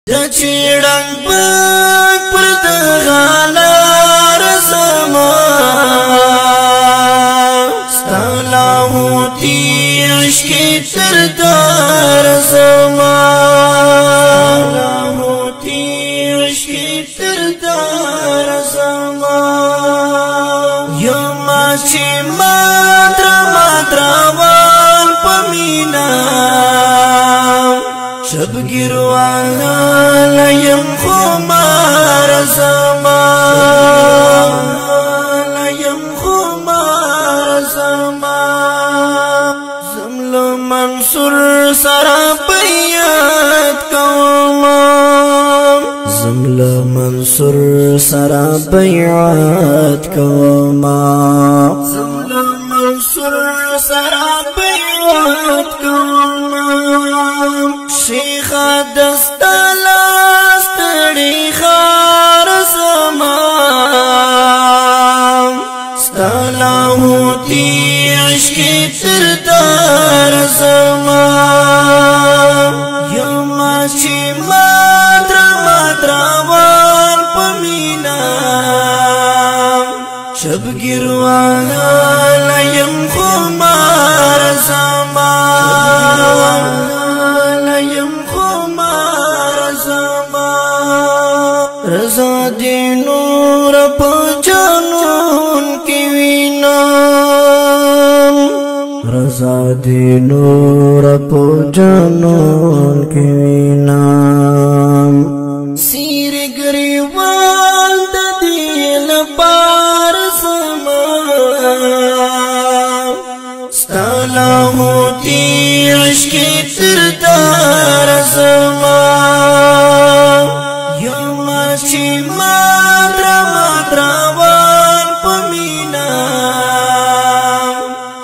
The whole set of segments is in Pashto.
د چیړنګ پک پر دغه لار زما ستا لاهوتي عشقي تر دار زما لاهوتي عشقي تر دار زما یما چې مادروال پمینا شبگیر والا یم خمار زما یم خمار زما زمل منصور سرا بیعت کوما زمل منصور سرا بیعت کوما زمل منصور سرا بیعت کوما شیخ دستا لاستړي خار زما ستا لاهوتي عشقي تر دار زما یما چې مادروال پمینا شبگیر والا یم خمار زما رضا دی نور پا جانون کی وینام رضا دی نور پا جانون کی وینام سیر گریوان دا دیل پار زما ستا لاهوتي عشقي تر دار زما چې مادروال پمینا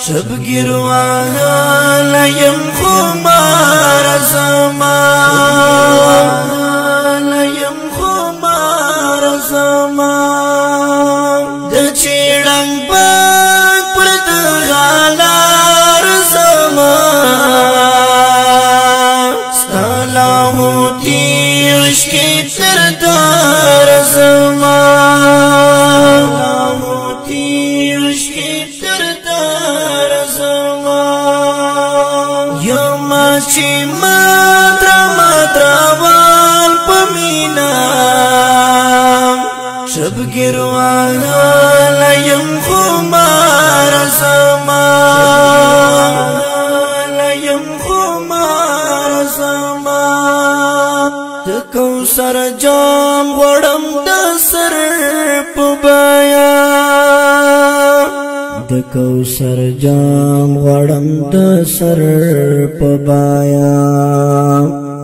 شبگیر والا یم خمار زما یم خمار زما د چیړنګ پک پر دغه لار زما ستا لاهوتي عشقي تر دار زما لاهوتي عشقي تر دار زما یما چې مادروال پمینا شبگیر والا یم خمار زما یم خمار زما د کوثر جام غړم د سر په بیا د کوثر جام غړم د سر په بیا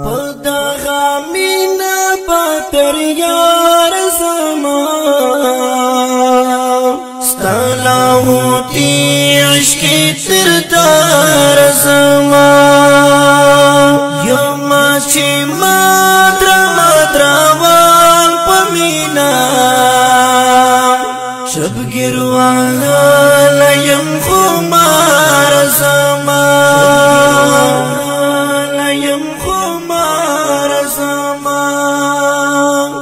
په دغه مینا پتر یار زما ستا لاهوتي عشقي تر دار زما یما چې مادروال پمینا شبگیر والا یم خمار زما یم خمار زما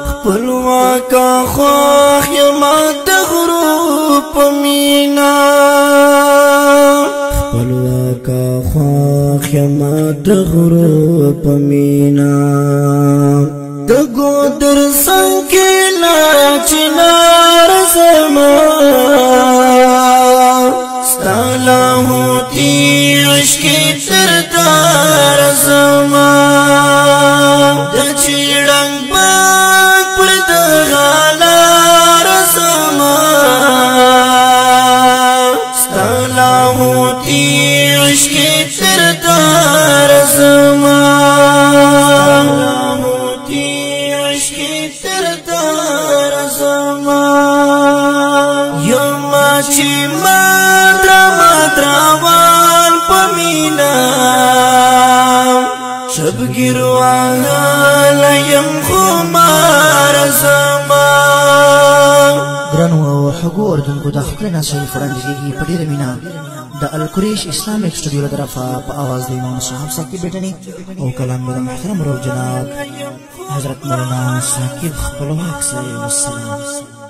خپلواکا خواخ یما د غرو پمینا خپلواکا خواخ یما د غرو پمینا د ګودر څنګه لا چنار زما ستا لاهوتي عشقي تر دار زما د چیړنګ پک پر دغه لار زما ستا لاهوتي عشقي تر دار زما چې مادروال پمینا شبگیر والا یم خمار زما درنو او حقو اردنکو دا خپل ناسوي فرانځيږي په ډیره مینا د د القریش اسلامیک سټوډیو له طرفه په اواز د امام صاحب ثاقب بیٹنی او کلام د محترم ورور جناب حضرت مولانا ثاقب خپلواک صاحب. السلام.